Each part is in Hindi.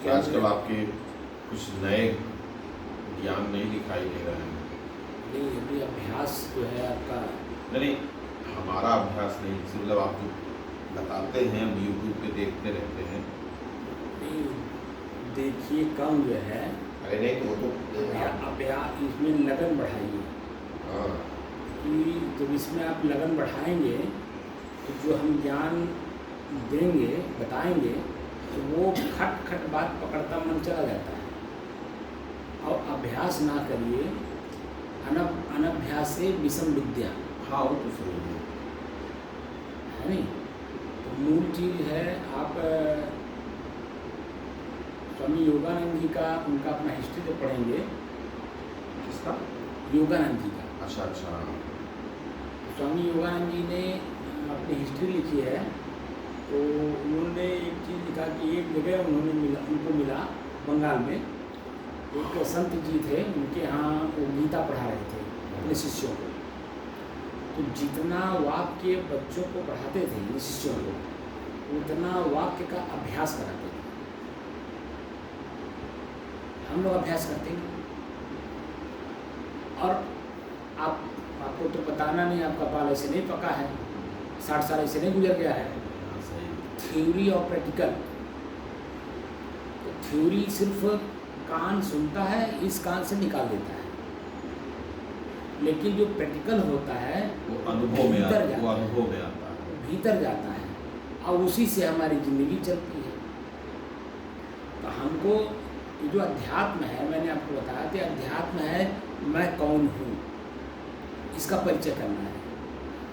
आजकल आपके कुछ नए ज्ञान नहीं दिखाई दे रहे हैं। नहीं, अभी अभ्यास जो है आपका नहीं, हमारा अभ्यास नहीं, मतलब आप जो बताते हैं हम यूट्यूब पे देखते रहते हैं। नहीं, देखिए कम जो है। अरे नहीं तो वो तो अभ्यास इसमें लगन बढ़ाइए। हाँ, कि जब इसमें आप लगन बढ़ाएंगे तो जो हम ज्ञान देंगे बताएंगे तो वो खट खट बात पकड़ता मन चला जाता है। और अभ्यास ना करिए, अनभ्यास से विषम विद्या। हाँ वो तो सही है नहीं, तो मूल चीज़ है आप स्वामी योगानंद जी का उनका अपना हिस्ट्री तो पढ़ेंगे। किसका? योगानंद जी का। अच्छा अच्छा। स्वामी योगानंद जी ने अपनी हिस्ट्री लिखी है, तो उन्होंने एक चीज़ लिखा कि एक जगह उनको मिला बंगाल में, एक संत जी थे, उनके यहाँ वो गीता पढ़ा रहे थे अपने शिष्यों को। तो जितना वाक्य बच्चों को पढ़ाते थे शिष्यों को, उतना वाक्य का अभ्यास कराते थे। हम लोग अभ्यास करते हैं, और आपको तो बताना नहीं, आपका बाल ऐसे नहीं पका है, 60 साल ऐसे नहीं गुजर गया है। थ्योरी और प्रैक्टिकल, तो थ्योरी सिर्फ कान सुनता है, इस कान से निकाल देता है, लेकिन जो प्रैक्टिकल होता है वो अनुभव में आता है, भीतर जाता है, और उसी से हमारी ज़िंदगी चलती है। तो हमको ये जो अध्यात्म है, मैंने आपको बताया कि अध्यात्म है मैं कौन हूँ, इसका परिचय करना है।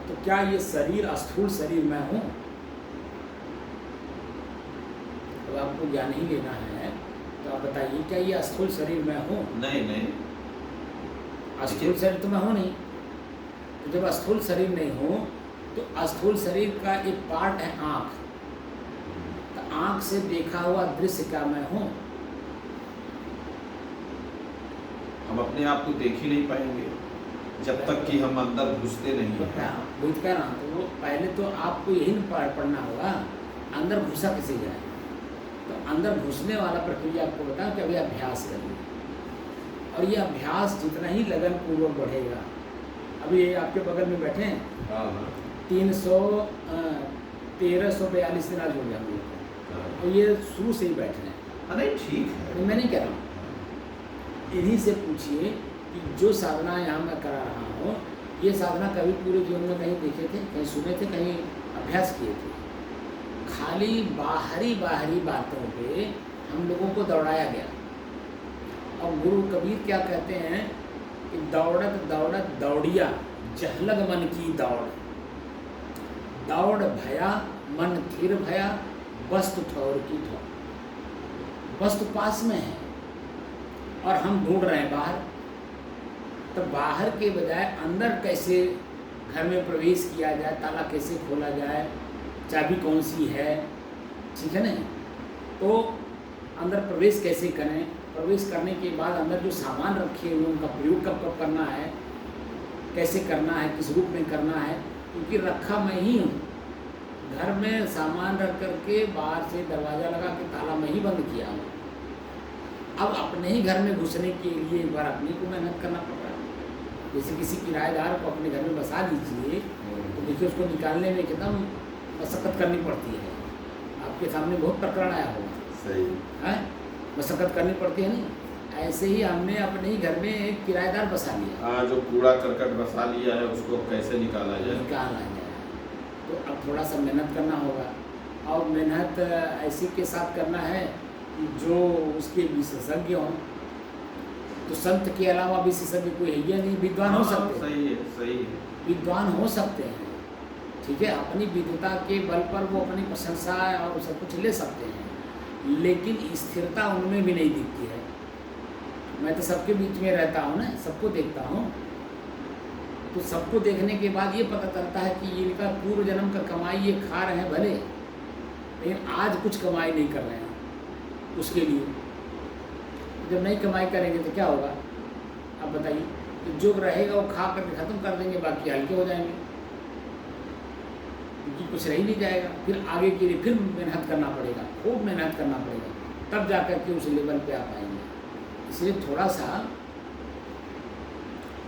तो क्या ये शरीर, स्थूल शरीर मैं हूँ? तो आपको ज्ञान ही लेना है, तो आप बताइए क्या ये स्थूल शरीर मैं हूँ? नहीं, स्थूल शरीर तो मैं हूँ नहीं। तो जब स्थूल शरीर नहीं हूँ, तो स्थूल शरीर का एक पार्ट है आँख। तो आँख से देखा हुआ दृश्य क्या मैं हूँ? हम अपने आप को देख ही नहीं पाएंगे जब तक कि हम अंदर घुसते नहीं तो हैं। बुझ कर ना, तो वो पहले तो आपको यही पढ़ना होगा, अंदर घुसा कैसे जाए। तो अंदर घुसने वाला प्रक्रिया आपको बताओ कि अभी अभ्यास करिए, और ये अभ्यास जितना ही लगन पूर्वक बढ़ेगा। अभी ये आपके बगल में बैठे हैं, 1342 दिन आज हो गया हम लोग को, और ये शुरू से ही बैठ रहे हैं। नहीं ठीक है, मैं नहीं कह रहा हूँ, इन्हीं से पूछिए कि जो साधना यहाँ मैं करा रहा हूँ, ये साधना कभी पूरे जीवन में कहीं देखे थे, कहीं सुने थे, कहीं अभ्यास किए थे? खाली बाहरी बातों पे हम लोगों को दौड़ाया गया। और गुरु कबीर क्या कहते हैं कि दौड़त दौड़त दौड़िया, जहलग मन की दौड़, दौड़ भया मन थिर भया, वस्तु ठौर की ठौर। वस्तु पास में है और हम ढूंढ रहे हैं बाहर। तो बाहर के बजाय अंदर कैसे घर में प्रवेश किया जाए, ताला कैसे खोला जाए, चाबी कौन सी है, ठीक है ना? तो अंदर प्रवेश कैसे करें, प्रवेश करने के बाद अंदर जो सामान रखे हुए उनका प्रयोग कब कब करना है, कैसे करना है, किस रूप में करना है, क्योंकि रखा मैं ही हूँ। घर में सामान रख करके बाहर से दरवाज़ा लगा के ताला मैं ही बंद किया हूँ। अब अपने ही घर में घुसने के लिए एक बार अपने को मेहनत करना पड़ रहा है। जैसे किसी किराएदार को अपने घर में बसा दीजिए, तो देखिए उसको निकालने में कितना मशक्क़त करनी पड़ती है। आपके सामने बहुत प्रकरण आया होगा, सही है, मशक्क़त करनी पड़ती है नहीं? ऐसे ही हमने अपने ही घर में एक किराएदार बसा लिया। हाँ, जो कूड़ा करकट बसा लिया है उसको कैसे निकाला जाए। तो अब थोड़ा सा मेहनत करना होगा, और मेहनत ऐसी के साथ करना है जो उसके विशेषज्ञ हों। तो संत के अलावा विशेषज्ञ कोई है या नहीं? विद्वान हो सकते हैं, सही है, विद्वान हो सकते हैं, ठीक है, अपनी विद्वता के बल पर वो अपनी प्रशंसा और सब कुछ ले सकते हैं, लेकिन स्थिरता उनमें भी नहीं दिखती है। मैं तो सबके बीच में रहता हूँ ना, सबको देखता हूँ, तो सबको देखने के बाद ये पता चलता है कि इनका पूर्व जन्म का कमाई ये खा रहे हैं भले, लेकिन आज कुछ कमाई नहीं कर रहे हैं उसके लिए। जब नहीं कमाई करेंगे तो क्या होगा आप बताइए? तो जो रहेगा वो खा करके ख़त्म कर देंगे, बाकी हल्के हो जाएंगे, क्योंकि कुछ रह ही नहीं जाएगा। फिर आगे के लिए फिर मेहनत करना पड़ेगा, खूब मेहनत करना पड़ेगा, तब जा कर के उस लेवल पे आप आएंगे। इसलिए थोड़ा सा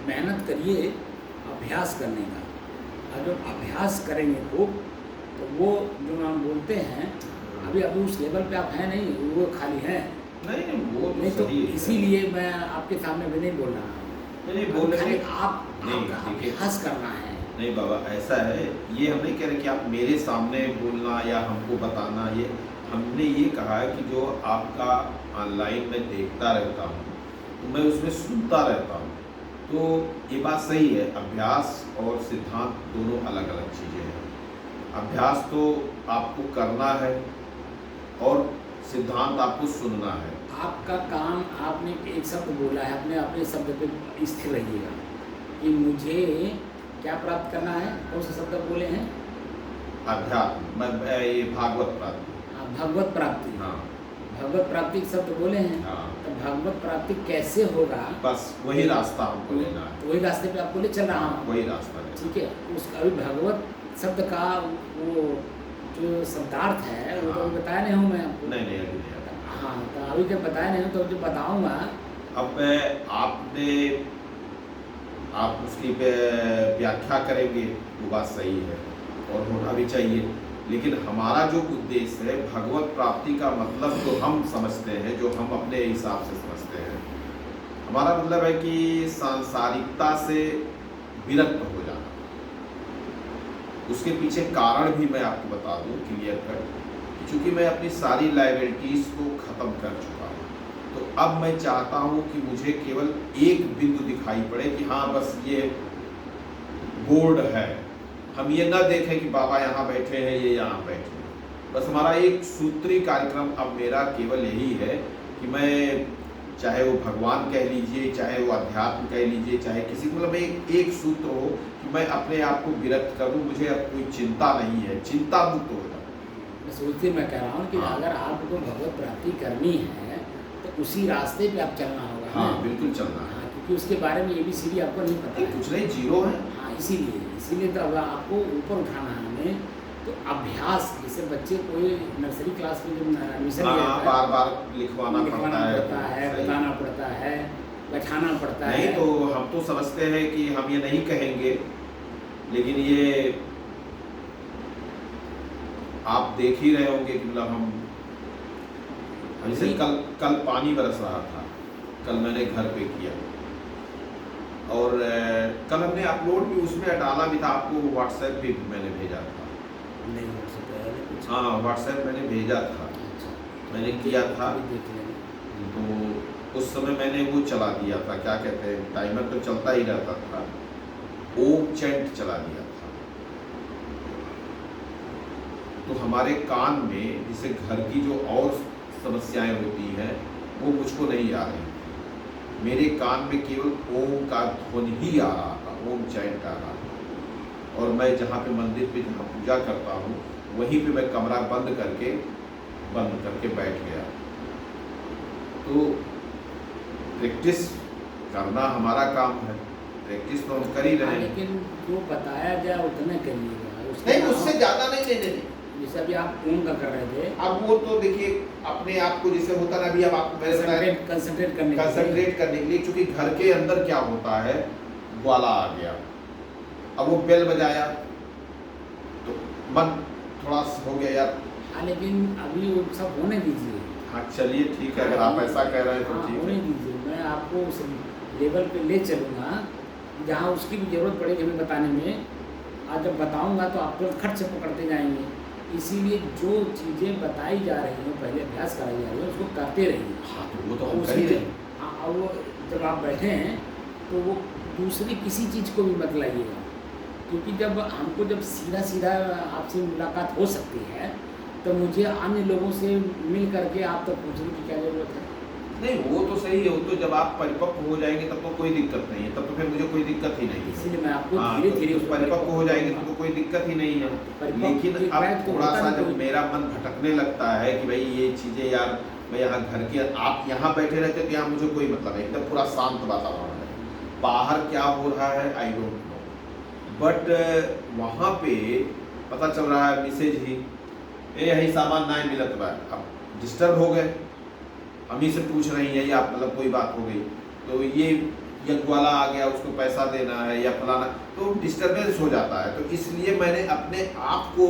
मेहनत करिए अभ्यास करने का, और जब अभ्यास करेंगे खूब तो वो जो हम बोलते हैं, अभी उस लेवल पे आप हैं नहीं, वो खाली हैं नहीं, वो नहीं, तो सही है। इसीलिए मैं आपके सामने भी नहीं बोल रहा हूँ, नहीं बोलने खाली में आपका अभ्यास करना है। नहीं बाबा, ऐसा है, ये हम नहीं कह रहे कि आप मेरे सामने बोलना या हमको बताना, ये हमने ये कहा है कि जो आपका ऑनलाइन में देखता रहता हूँ तो मैं उसमें सुनता रहता हूँ। तो ये बात सही है, अभ्यास और सिद्धांत दोनों अलग अलग चीज़ें हैं। अभ्यास तो आपको करना है और सिद्धांत आपको सुनना है। आपका काम, आपने एक शब्द बोला है, अपने अपने शब्द पे स्थिर रहिएगा कि मुझे क्या प्राप्त करना है? कौन सा शब्द बोले हैं? अध्यात्म ये भागवत प्राप्ति। हाँ, भगवत प्राप्ति। हाँ भगवत प्राप्ति के शब्द बोले हैं। हाँ, तो भगवत प्राप्ति कैसे होगा? बस वही रास्ता हमको लेना है। तो वही रास्ते पे आपको ले चल रहा हूँ। वही रास्ता है। ठीक है, उसका अभी भगवत शब्द का वो जो शब्दार्थ है वो तो अभी बताया नहीं हूँ मैं आपको। नहीं नहीं अभी नहीं आता। हाँ, तो अभी जब बताया नहीं हूँ तो जो बताऊँगा। अब आप उसकी व्याख्या करेंगे वो बात सही है और होना भी चाहिए, लेकिन हमारा जो उद्देश्य है भगवत प्राप्ति का मतलब जो हम समझते हैं, जो हम अपने हिसाब से समझते हैं, हमारा मतलब है कि सांसारिकता से विरक्त हो जाना। उसके पीछे कारण भी मैं आपको बता दूं क्लियर कर, क्योंकि मैं अपनी सारी लायबिलिटीज़ को ख़त्म कर चुका हूँ, तो अब मैं चाहता हूँ कि मुझे केवल एक बिंदु दिखाई पड़े कि हाँ बस ये बोर्ड है, हम ये ना देखें कि बाबा यहाँ बैठे हैं, ये यहाँ बैठे हैं। बस हमारा एक सूत्री कार्यक्रम अब मेरा केवल यही है कि मैं चाहे वो भगवान कह लीजिए, चाहे वो अध्यात्म कह लीजिए, चाहे किसी मतलब एक सूत्र हो कि मैं अपने आप को विरक्त करूँ, मुझे अब कोई चिंता नहीं है, चिंता मुक्त हो जाऊँ। सूत्री मैं कह रहा हूँ कि हाँ। अगर आपको भगवत प्राप्ति करनी है तो उसी रास्ते पे आप चलना होगा। हाँ ना? बिल्कुल चलना है। हाँ, क्योंकि उसके बारे में ABCD आपको नहीं पता है। कुछ नहीं, जीरो है। हाँ, इसीलिए तो अब आपको ऊपर उठाना है हमें। तो अभ्यास, जैसे बच्चे कोई नर्सरी क्लास में जब एडमिशन हाँ, बार बार लिखवाना पड़ता है, सही। बताना पड़ता है, बैठाना पड़ता है। नहीं तो हम तो समझते हैं कि हम ये नहीं कहेंगे, लेकिन ये आप देख ही रहे होंगे कि मतलब हम जैसे कल पानी बरस रहा था, कल मैंने घर पे किया और कल हमने अपलोड भी उसमें डाला भी था, आपको व्हाट्सएप भी मैंने भेजा था। नहीं हो सकता है कुछ। हाँ व्हाट्सएप मैंने भेजा था, मैंने किया था। देख लेंगे। तो उस समय मैंने वो चला दिया था, क्या कहते हैं, टाइमर तो चलता ही रहता था, ओम चैंट चला दिया था। तो हमारे कान में जैसे घर की जो और समस्याएं होती हैं वो मुझको नहीं आ रही थी, मेरे कान में केवल ओम का ध्वनि ही आ रहा था, ओम चैंट आ रहा था। और मैं जहाँ पे मंदिर पे जहाँ पूजा करता हूँ वहीं पे मैं कमरा बंद करके बैठ गया। तो प्रैक्टिस करना हमारा काम है, प्रैक्टिस तो हम कर ही रहे हैं। लेकिन जो बताया जाए उतना करिएगा, नहीं उससे ज़्यादा नहीं लेने दें। जैसे अभी आप ओम का कर रहे थे, अब वो तो देखिए अपने आप को जैसे होता ना, अभी अब आपको मैंने कंसंट्रेट करने के लिए, क्योंकि घर के अंदर क्या होता है, ग्वाला आ गया, अब वो बेल बजाया तो मन थोड़ा हो गया यार। हाँ, लेकिन अभी वो सब होने दीजिए। हाँ चलिए ठीक है, अगर आप ऐसा कह रहे हैं तो हाँ, ठीक होने है। दीजिए, मैं आपको उस लेवल पे ले चलूँगा जहाँ उसकी भी ज़रूरत पड़ेगी हमें बताने में। आज जब बताऊँगा तो आप तुरंत खट से पकड़ते जाएंगे। इसीलिए जो चीज़ें बताई जा रही हैं, पहले अभ्यास कराई जा रही है, उसको करते रहिए। हाँ तो वो तो हम कर ही रहे हैं। हाँ, और वो जब आप बैठे हैं तो वो दूसरी किसी चीज़ को भी मत लाइएगा, क्योंकि जब सीधा आपसे मुलाकात हो सकती है तो मुझे अन्य लोगों से मिल करके आप तक पूछने की क्या ज़रूरत है? नहीं वो तो सही है, वो तो जब आप परिपक्व हो जाएंगे तब तो कोई दिक्कत नहीं है, तब तो फिर मुझे कोई दिक्कत ही नहीं है। इसीलिए मैं आपको हाँ, धीरे-धीरे तो परिपक्व हो जाएंगे तो कोई दिक्कत ही नहीं है। लेकिन अब थोड़ा सा जब मेरा मन भटकने लगता है कि भाई ये चीज़ें यार, मैं यहाँ घर के, आप यहाँ बैठे रहते तो यहाँ मुझे कोई मतलब है, एकदम पूरा शांत वातावरण है, बाहर क्या हो रहा है आई डोंट नो, बट वहाँ पे पता चल रहा है मैसेज ही यही सामान ना मिलत बा। अब डिस्टर्ब हो गए, हम ही से पूछ रही हैं या मतलब कोई बात हो गई तो ये ग्वाला आ गया, उसको पैसा देना है या फलाना, तो डिस्टर्बेंस हो जाता है। तो इसलिए मैंने अपने आप को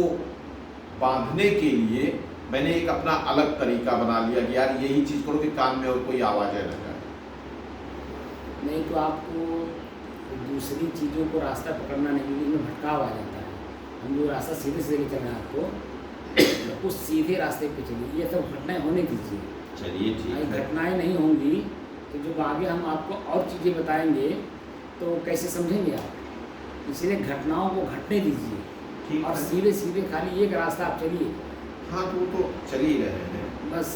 बांधने के लिए मैंने एक अपना अलग तरीका बना लिया कि यार यही चीज़ करो कि कान में और कोई आवाज़ न जाए। नहीं तो आपको दूसरी चीज़ों को रास्ता पकड़ना नहीं, क्योंकि इसमें भटकाव आ जाता है। हम जो रास्ता सीधे से लेके चल रहे हैं आपको, उस सीधे रास्ते पे चलिए, ये सब घटनाएं होने दीजिए। चलिए ठीक है। घटनाएं नहीं होंगी तो जब आगे हम आपको और चीज़ें बताएंगे तो कैसे समझेंगे आप? इसलिए घटनाओं को घटने दीजिए ठीक और है। सीधे खाली एक रास्ता आप चलिए। हाँ तो वो तो चल ही रहे हैं। बस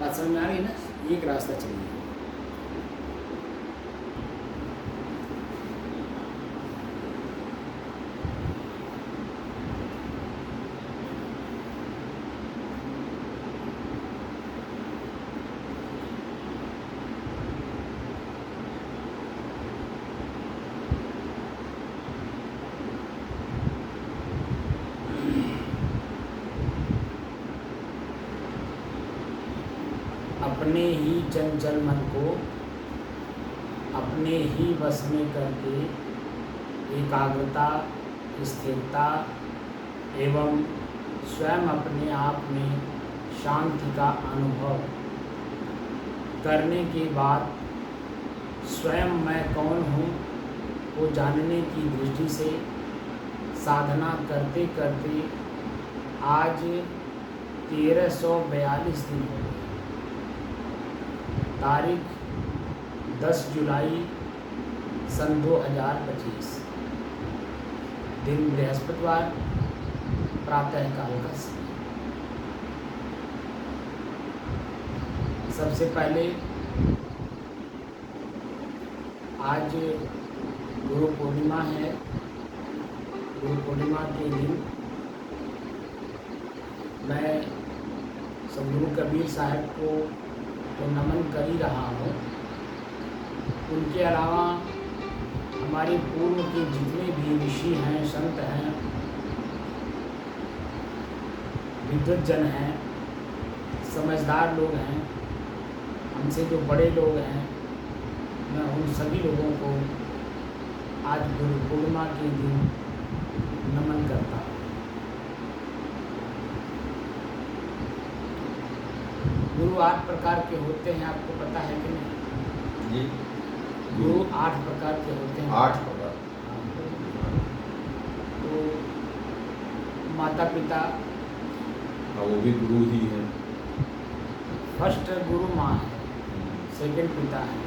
बात समझ में आ रही है ना? एक रास्ता चलिए। अपने ही चंचल मन को अपने ही वश में करके एकाग्रता, स्थिरता एवं स्वयं अपने आप में शांति का अनुभव करने के बाद स्वयं मैं कौन हूँ को जानने की दृष्टि से साधना करते करते आज 1342 दिन हो गए। तारीख 10 जुलाई सन 2025, दिन बृहस्पतिवार, प्रातःकाल का समय। सबसे पहले आज गुरु पूर्णिमा है। गुरु पूर्णिमा के दिन मैं सद्गुरु कबीर साहब को तो नमन कर ही रहा हूँ। उनके अलावा हमारे पूर्व के जितने भी ऋषि हैं, संत हैं, विद्वज्जन हैं, समझदार लोग हैं, हमसे जो बड़े लोग हैं, मैं उन सभी लोगों को आज गुरु पूर्णिमा के दिन नमन करता हूँ। गुरु 8 प्रकार के होते हैं, आपको पता है कि नहीं? जी, गुरु 8 प्रकार के होते हैं। 8 प्रकार। तो माता पिता, हाँ, वो भी गुरु ही है। फर्स्ट गुरु माँ है, सेकंड पिता है,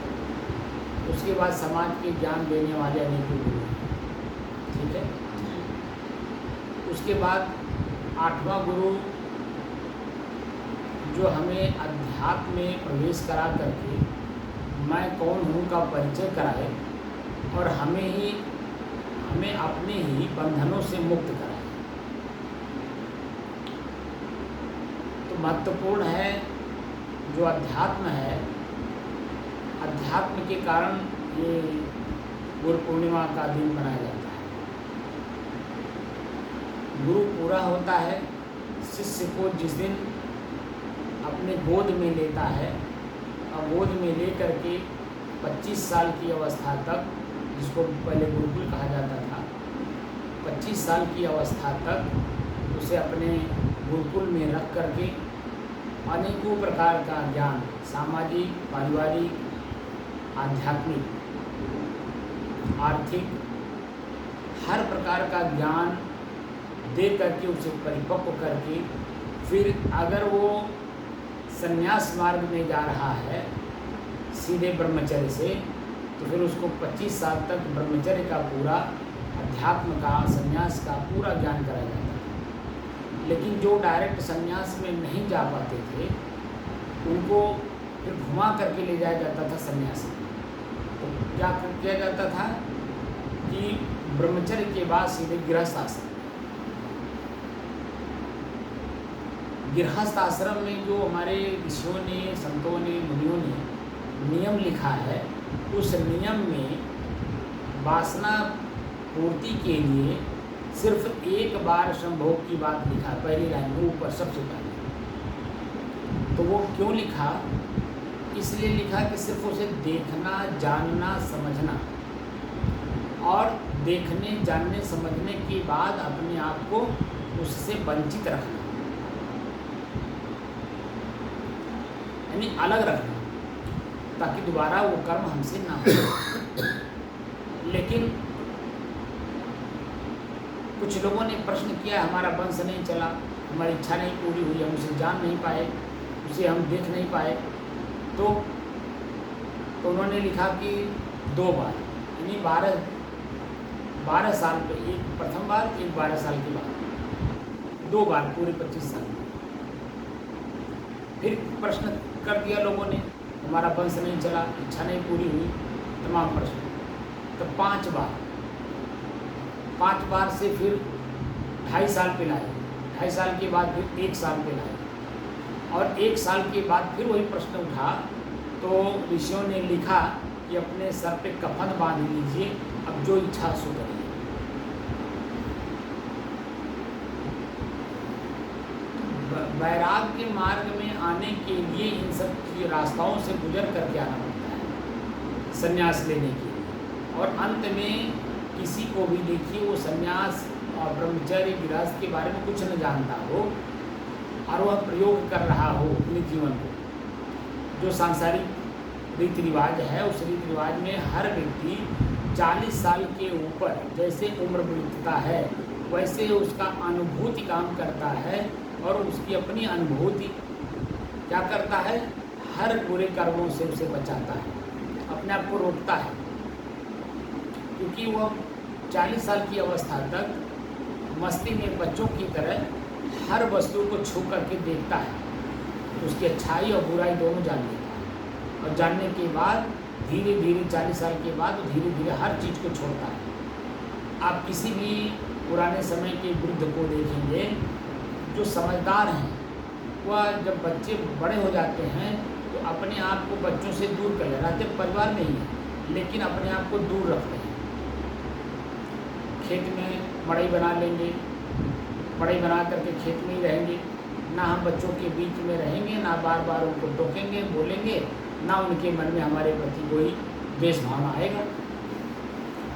उसके बाद समाज के ज्ञान देने वाले अनेकों गुरु हैं। ठीक है। उसके बाद 8वां गुरु जो हमें अध्यात्म में प्रवेश करा करके मैं कौन हूँ का परिचय कराए और हमें अपने ही बंधनों से मुक्त कराए। तो महत्वपूर्ण है जो अध्यात्म है, अध्यात्म के कारण ये गुरु पूर्णिमा का दिन मनाया जाता है। गुरु पूरा होता है शिष्य को जिस दिन अपने गोद में लेता है और गोद में ले करके 25 साल की अवस्था तक, जिसको पहले गुरुकुल कहा जाता था, 25 साल की अवस्था तक उसे अपने गुरुकुल में रख करके अनेकों प्रकार का ज्ञान, सामाजिक, पारिवारिक, आध्यात्मिक, आर्थिक, हर प्रकार का ज्ञान दे करके उसे परिपक्व करके फिर अगर वो संन्यास मार्ग में जा रहा है सीधे ब्रह्मचर्य से, तो फिर उसको 25 साल तक ब्रह्मचर्य का पूरा, अध्यात्म का, संन्यास का पूरा ज्ञान कराया जाता है। लेकिन जो डायरेक्ट संन्यास में नहीं जा पाते थे उनको फिर घुमा करके ले जाया जाता था संन्यास में। तो क्या किया जाता था कि ब्रह्मचर्य के बाद सीधे गृहस्थ आश्रम, गृहस्थ आश्रम में जो हमारे ऋषियों ने, संतों ने, मुनियों ने नियम लिखा है, उस नियम में वासना पूर्ति के लिए सिर्फ एक बार संभोग की बात लिखा है, पहली लाइन में ऊपर सबसे पहले। तो वो क्यों लिखा? इसलिए लिखा कि सिर्फ उसे देखना, जानना, समझना और देखने, जानने, समझने के बाद अपने आप को उससे वंचित रखना, यानी अलग रखना, ताकि दोबारा वो कर्म हमसे ना हो। लेकिन कुछ लोगों ने प्रश्न किया, हमारा वंश नहीं चला, हमारी इच्छा नहीं पूरी हुई, हम उसे जान नहीं पाए, उसे हम देख नहीं पाए, तो उन्होंने लिखा कि 2 बार, यानी 12 साल पे, एक प्रथम बार, एक 12 साल के बाद, 2 बार पूरे 25 साल में। फिर प्रश्न कर दिया लोगों ने, हमारा वंश नहीं चला, इच्छा नहीं पूरी हुई, तमाम प्रश्न। तो 5 बार, 5 बार से फिर 2.5 साल पे लाए, 2.5 साल के बाद फिर 1 साल पे लाए, और 1 साल के बाद फिर वही प्रश्न उठा। तो ऋषियों ने लिखा कि अपने सर पे कफन बांध लीजिए, अब जो इच्छा सो करिए। वैराग्य मार्ग में आने के लिए इन सब रास्ताओं से गुजर करके आना पड़ता है संन्यास लेने के लिए। और अंत में किसी को भी देखिए वो संन्यास और ब्रह्मचर्य गृहस्थ के बारे में कुछ न जानता हो और वह प्रयोग कर रहा हो अपने जीवन को, जो सांसारिक रीति रिवाज है उस रीति रिवाज में हर व्यक्ति 40 साल के ऊपर जैसे उम्र बीतता है वैसे उसका अनुभूति काम करता है और उसकी अपनी अनुभूति क्या करता है, हर बुरे कर्मों से उसे बचाता है, अपने आप को रोकता है। क्योंकि वह 40 साल की अवस्था तक मस्ती में बच्चों की तरह हर वस्तु को छू करके देखता है, उसकी अच्छाई और बुराई दोनों जान लेता है। और जानने के बाद धीरे धीरे 40 साल के बाद वो धीरे धीरे हर चीज़ को छोड़ता है। आप किसी भी पुराने समय के वृद्ध को देखेंगे जो समझदार हैं, वह जब बच्चे बड़े हो जाते हैं तो अपने आप को बच्चों से दूर कर रहते, परिवार में ही है लेकिन अपने आप को दूर रखते हैं। खेत में मड़ई बना लेंगे, मड़ई बना करके खेत में ही रहेंगे, ना हम बच्चों के बीच में रहेंगे, ना बार बार उनको टोकेंगे बोलेंगे, ना उनके मन में हमारे प्रति कोई द्वेष भावना आएगा।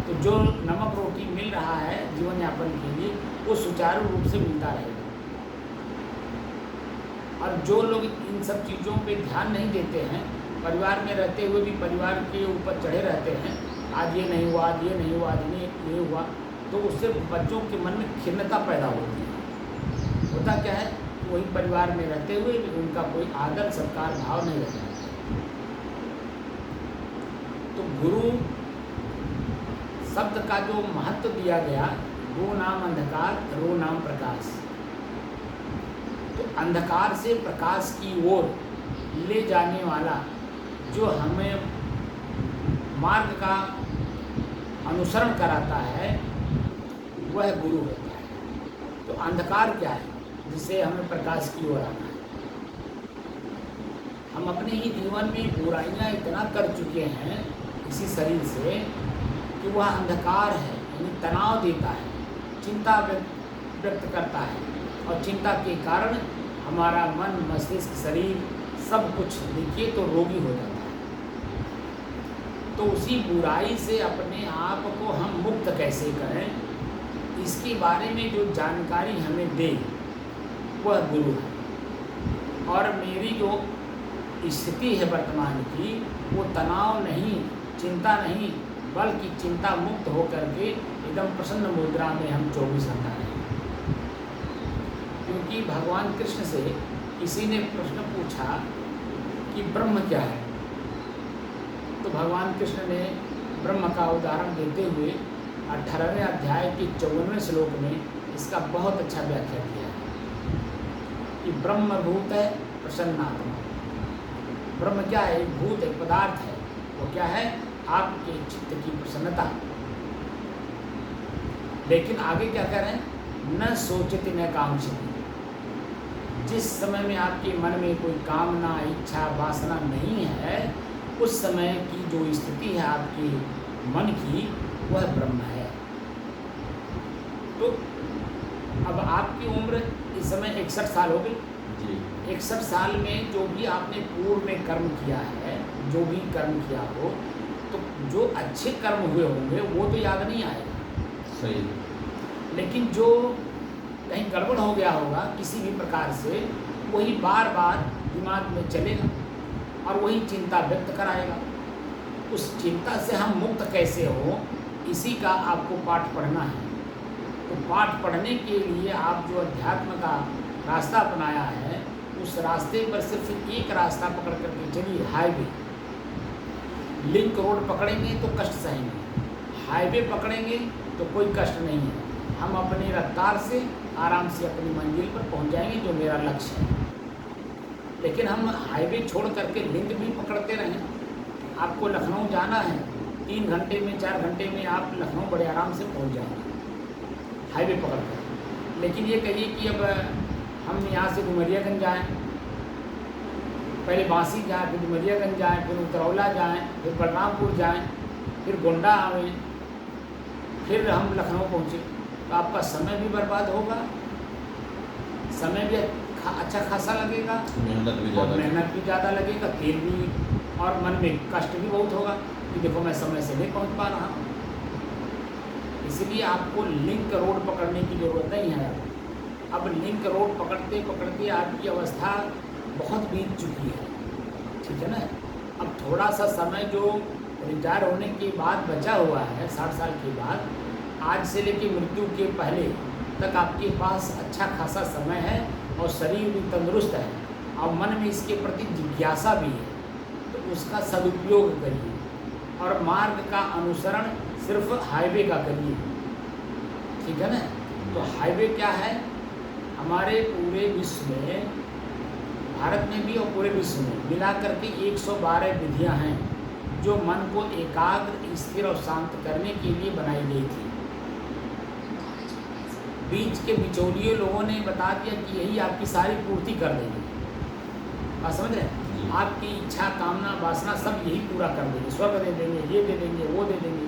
तो जो नमक रोटी मिल रहा है जीवन यापन के लिए वो सुचारू रूप से मिलता रहेगा। और जो लोग इन सब चीज़ों पे ध्यान नहीं देते हैं, परिवार में रहते हुए भी परिवार के ऊपर चढ़े रहते हैं, आज ये नहीं हुआ, आज ये नहीं हुआ, आज ये हुआ, तो उससे बच्चों के मन में खिन्नता पैदा होती है। होता क्या है, वही परिवार में रहते हुए भी उनका कोई आदर सत्कार भाव नहीं रहता। तो गुरु शब्द का जो महत्व दिया गया, गो नाम अंधकार रो नाम प्रकाश, तो अंधकार से प्रकाश की ओर ले जाने वाला जो हमें मार्ग का अनुसरण कराता है वह गुरु होता है। तो अंधकार क्या है, जिससे हमें प्रकाश की ओर आना है। हम अपने ही जीवन में बुराइयां इतना कर चुके हैं इसी शरीर से कि वह अंधकार है, यानी तनाव देता है, चिंता व्यक्त करता है और चिंता के कारण हमारा मन मस्तिष्क शरीर सब कुछ देखिए तो रोगी हो जाता है। तो उसी बुराई से अपने आप को हम मुक्त कैसे करें, इसके बारे में जो जानकारी हमें दे वह गुरु है। और मेरी जो स्थिति है वर्तमान की, वो तनाव नहीं, चिंता नहीं, बल्कि चिंता मुक्त होकर के एकदम प्रसन्न मुद्रा में हम 24 घंटा रहें। क्योंकि भगवान कृष्ण से किसी ने प्रश्न पूछा कि ब्रह्म क्या है, तो भगवान कृष्ण ने ब्रह्म का उदाहरण देते हुए 18वें अध्याय के 54वें श्लोक में इसका बहुत अच्छा व्याख्या किया है कि ब्रह्म भूत है प्रसन्नात्मा। ब्रह्म क्या है, एक भूत, एक पदार्थ है। वो क्या है, आपके चित्त की प्रसन्नता। लेकिन आगे क्या कह रहे हैं, न सोचते न कांक्षते। जिस समय में आपके मन में कोई कामना इच्छा वासना नहीं है, उस समय की जो स्थिति है आपके मन की, वह ब्रह्म है। तो अब आपकी उम्र इस समय 61 साल हो गई। 61 साल में जो भी आपने पूर्व में कर्म किया है, जो भी कर्म किया हो, तो जो अच्छे कर्म हुए होंगे वो तो याद नहीं आएगा। सही। लेकिन जो कहीं गड़बड़ हो गया होगा किसी भी प्रकार से, वही बार बार दिमाग में चलेगा और वही चिंता व्यक्त कराएगा। उस चिंता से हम मुक्त कैसे हो, इसी का आपको पाठ पढ़ना है। तो पाठ पढ़ने के लिए आप जो अध्यात्म का रास्ता अपनाया है, उस रास्ते पर सिर्फ एक रास्ता पकड़ करके चलिए, हाईवे। लिंक रोड पकड़ेंगे तो कष्ट सहेंगे, हाईवे पकड़ेंगे तो कोई कष्ट नहीं है। हम अपनी रफ्तार से आराम से अपनी मंजिल पर पहुंच जाएंगे, जो मेरा लक्ष्य है। लेकिन हम हाईवे छोड़ करके लिंक भी पकड़ते रहें। आपको लखनऊ जाना है, 3 घंटे में 4 घंटे में आप लखनऊ बड़े आराम से पहुंच जाएंगे हाईवे पकड़ कर। लेकिन ये कहिए कि अब हम यहाँ से डुमरियागंज जाएँ, पहले बांसी जाएँ, फिर डुमरियागंज जाएँ, फिर उतरौला जाएँ, फिर बलरामपुर जाएँ, फिर गोंडा आवें, फिर हम लखनऊ पहुँचे, तो आपका समय भी बर्बाद होगा, समय भी अच्छा खासा लगेगा, मेहनत भी और ज़्यादा मेहनत भी ज़्यादा लगेगा, तेल भी, और मन में कष्ट भी बहुत होगा कि देखो मैं समय से नहीं पहुंच पा रहा हूँ। इसलिए आपको लिंक रोड पकड़ने की ज़रूरत नहीं है। अब लिंक रोड पकड़ते पकड़ते आपकी अवस्था बहुत बीत चुकी है, ठीक है ना। अब थोड़ा सा समय जो रिटायर होने के बाद बचा हुआ है 60 साल के बाद, आज से लेकर मृत्यु के पहले तक आपके पास अच्छा खासा समय है, और शरीर भी तंदुरुस्त है, और मन में इसके प्रति जिज्ञासा भी है, तो उसका सदुपयोग करिए। और मार्ग का अनुसरण सिर्फ हाईवे का करिए, ठीक है ना। तो हाईवे क्या है, हमारे पूरे विश्व में, भारत में भी और पूरे विश्व में मिला करके 112 विधियां हैं जो मन को एकाग्र, स्थिर और शांत करने के लिए बनाई गई थी। बीच के बिचौलिए लोगों ने बता दिया कि यही आपकी सारी पूर्ति कर देंगे। बात समझ रहे हैं, आपकी इच्छा, कामना, वासना सब यही पूरा कर देंगे, स्वर्ग दे देंगे, ये दे देंगे, वो दे देंगे,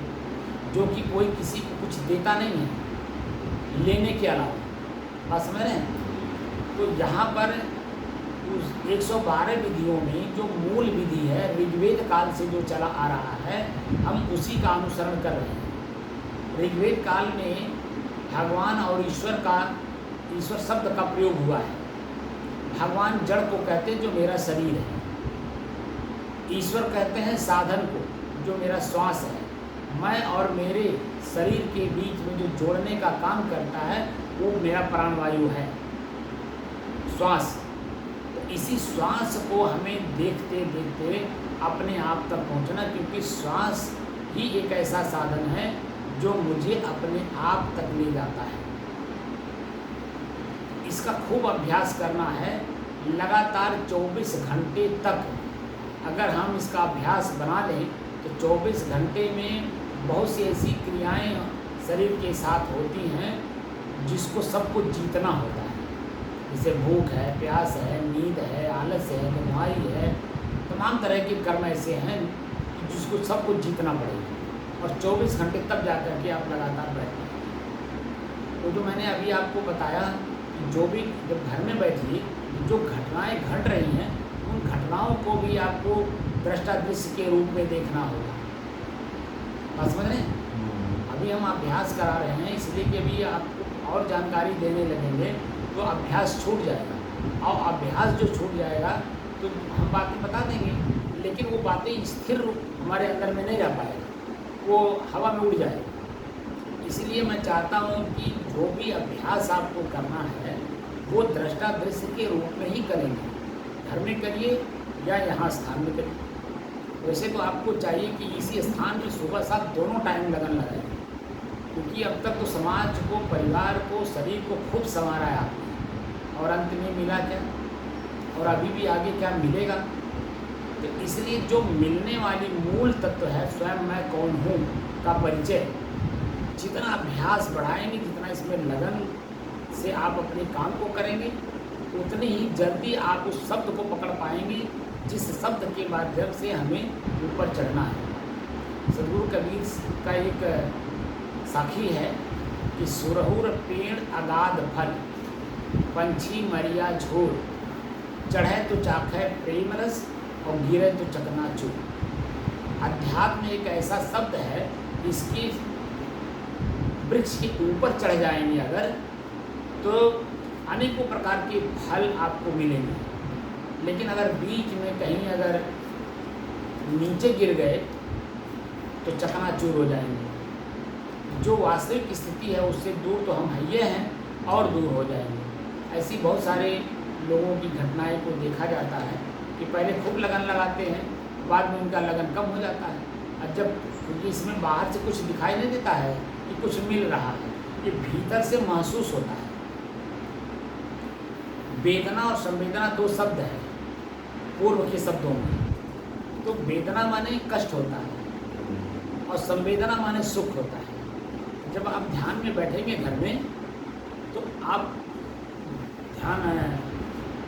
जो कि कोई किसी को कुछ देता नहीं है लेने के अलावा। बात समझ रहे हैं। तो यहाँ पर उस 112 विधियों में जो मूल विधि है, ऋग्वेद काल से जो चला आ रहा है, हम उसी का अनुसरण कर रहे हैं। ऋग्वेद काल में भगवान और ईश्वर शब्द का प्रयोग हुआ है। भगवान जड़ को कहते हैं जो मेरा शरीर है, ईश्वर कहते हैं साधन को जो मेरा श्वास है। मैं और मेरे शरीर के बीच में जो जोड़ने का काम करता है वो मेरा प्राणवायु है, श्वास। तो इसी श्वास को हमें देखते देखते अपने आप तक पहुंचना, क्योंकि श्वास ही एक ऐसा साधन है जो मुझे अपने आप तक ले जाता है। इसका खूब अभ्यास करना है, लगातार 24 घंटे तक। अगर हम इसका अभ्यास बना लें तो 24 घंटे में बहुत सी ऐसी क्रियाएं शरीर के साथ होती हैं जिसको सबको जीतना होता है। जैसे भूख है, प्यास है, नींद है, आलस है, बीमारी है, तमाम तरह के कर्म ऐसे हैं जिसको सबको जीतना पड़ेगा, और 24 घंटे तब जा कर के आप लगातार बैठते हैं। तो जो मैंने अभी आपको बताया, जो भी जब घर में बैठिए, जो घटनाएं घट रही हैं उन घटनाओं को भी आपको दृष्टा दृश्य के रूप में देखना होगा। बात समझ रहे हैं। अभी हम अभ्यास करा रहे हैं, इसलिए कि अभी आपको और जानकारी देने लगेंगे तो अभ्यास छूट जाएगा, और अभ्यास जो छूट जाएगा तो हम बातें बता देंगे, लेकिन वो बातें स्थिर रूप हमारे अंदर में नहीं रह पाएगा, वो हवा में उड़ जाएगा। इसलिए मैं चाहता हूँ कि जो भी अभ्यास आपको करना है वो दृष्टा दृश्य के रूप में ही करेंगे। घर में करिए या यहाँ स्थान में करिए। वैसे तो आपको चाहिए कि इसी स्थान में सुबह साथ दोनों टाइम लगन लगाएं, क्योंकि अब तक तो समाज को, परिवार को, शरीर को खूब संवारा है आपने, और अंत में मिला क्या, और अभी भी आगे क्या मिलेगा। तो इसलिए जो मिलने वाली मूल तत्व है, स्वयं मैं कौन हूँ का परिचय, जितना अभ्यास बढ़ाएंगे, जितना इसमें लगन से आप अपने काम को करेंगे, उतनी ही जल्दी आप उस शब्द को पकड़ पाएंगे जिस शब्द के माध्यम से हमें ऊपर चढ़ना है। सदगुरु कबीर का एक साखी है कि सुरहुर पेड़ अगाध फल, पंछी मरिया झोर, चढ़े तो चाखे प्रेम रस और गिरे तो चकनाचूर। अध्यात्म एक ऐसा शब्द है, इसकी वृक्ष के ऊपर चढ़ जाएंगे अगर, तो अनेकों प्रकार के फल आपको मिलेंगे, लेकिन अगर बीच में कहीं अगर नीचे गिर गए तो चकनाचूर हो जाएंगे। जो वास्तविक स्थिति है उससे दूर तो हम हइये हैं और दूर हो जाएंगे। ऐसी बहुत सारे लोगों की घटनाएं को देखा जाता है कि पहले खूब लगन लगाते हैं, बाद में उनका लगन कम हो जाता है। और जब, क्योंकि इसमें बाहर से कुछ दिखाई नहीं देता है कि कुछ मिल रहा है, ये भीतर से महसूस होता है। वेदना और संवेदना दो शब्द हैं पूर्व के शब्दों में। तो वेदना माने कष्ट होता है और संवेदना माने सुख होता है। जब आप ध्यान में बैठेंगे घर में तो आप ध्यान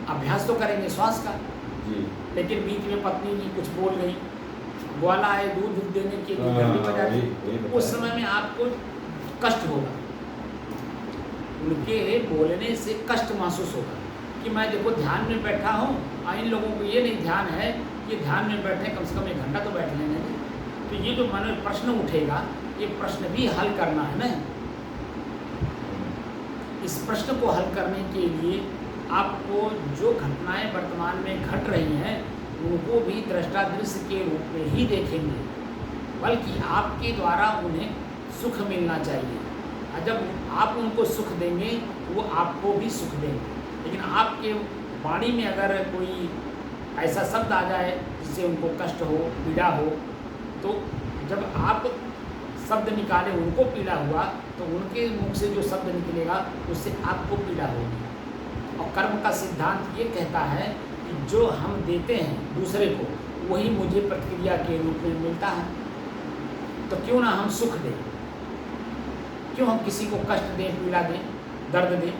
अभ्यास तो करेंगे श्वास का, लेकिन बीच में पत्नी जी कुछ बोल गई, ग्वाला आए दूध देने के लिए गर्मी बजा दी, उस समय में आपको कष्ट होगा, उनके बोलने से कष्ट महसूस होगा। कि मैं देखो ध्यान में बैठा हूँ, इन लोगों को ये नहीं ध्यान है कि ध्यान में बैठे कम से कम 1 घंटा तो बैठ लेने दें। तो ये जो मन में प्रश्न उठेगा, ये प्रश्न भी हल करना है ना। इस प्रश्न को हल करने के लिए आपको जो घटनाएं वर्तमान में घट रही हैं उनको भी दृष्टा दृश्य के रूप में ही देखेंगे, बल्कि आपके द्वारा उन्हें सुख मिलना चाहिए। और जब आप उनको सुख देंगे तो वो आपको भी सुख देंगे। लेकिन आपके वाणी में अगर कोई ऐसा शब्द आ जाए जिससे उनको कष्ट हो, पीड़ा हो, तो जब आप शब्द निकाले उनको पीड़ा हुआ तो उनके मुख से जो शब्द निकलेगा उससे आपको पीड़ा होगी। और कर्म का सिद्धांत ये कहता है कि जो हम देते हैं दूसरे को वही मुझे प्रतिक्रिया के रूप में मिलता है। तो क्यों ना हम सुख दें, क्यों हम किसी को कष्ट दें, पीड़ा दें, दर्द दें?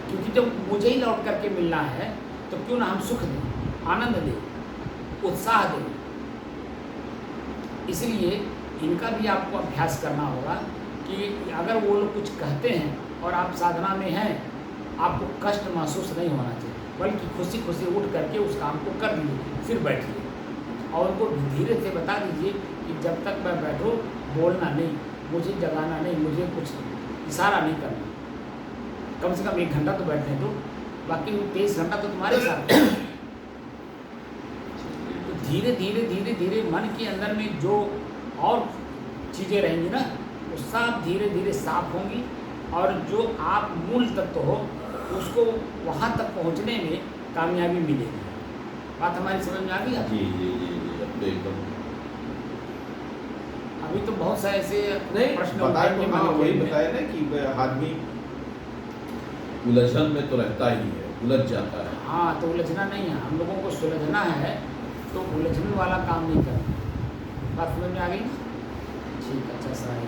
क्योंकि जब मुझे ही लौट करके मिलना है तो क्यों ना हम सुख दें, आनंद दें, उत्साह दें। इसलिए इनका भी आपको अभ्यास करना होगा कि अगर वो लोग कुछ कहते हैं और आप साधना में हैं, आपको कष्ट महसूस नहीं होना चाहिए, बल्कि खुशी खुशी उठ करके उस काम को कर लीजिए, फिर बैठिए और उनको धीरे से बता दीजिए कि जब तक मैं बैठूँ बोलना नहीं, मुझे जगाना नहीं, मुझे कुछ इशारा नहीं करना, कम से कम 1 घंटा तो बैठने दो, बाकी 23 घंटा तो तुम्हारे साथ। तो धीरे धीरे धीरे धीरे मन के अंदर में जो और चीज़ें रहेंगी ना वो सब धीरे धीरे साफ होंगी, और जो आप मूल तत्व हो उसको वहाँ तक पहुँचने में कामयाबी मिलेगी। बात हमारी समझ में आ गई? जी जी जी जी, अब तो एकदम। अभी तो बहुत सारे ऐसे नहीं प्रश्न बताया उठाएंगे तो, हाँ, मन वही में। बताया ना कि आदमी उलझन में तो रहता ही है, उलझ जाता है। हाँ, तो उलझना नहीं है, हम लोगों को सुलझना है, तो उलझने वाला काम नहीं करना। बात समझ में आ गई? ठीक, अच्छा सा है।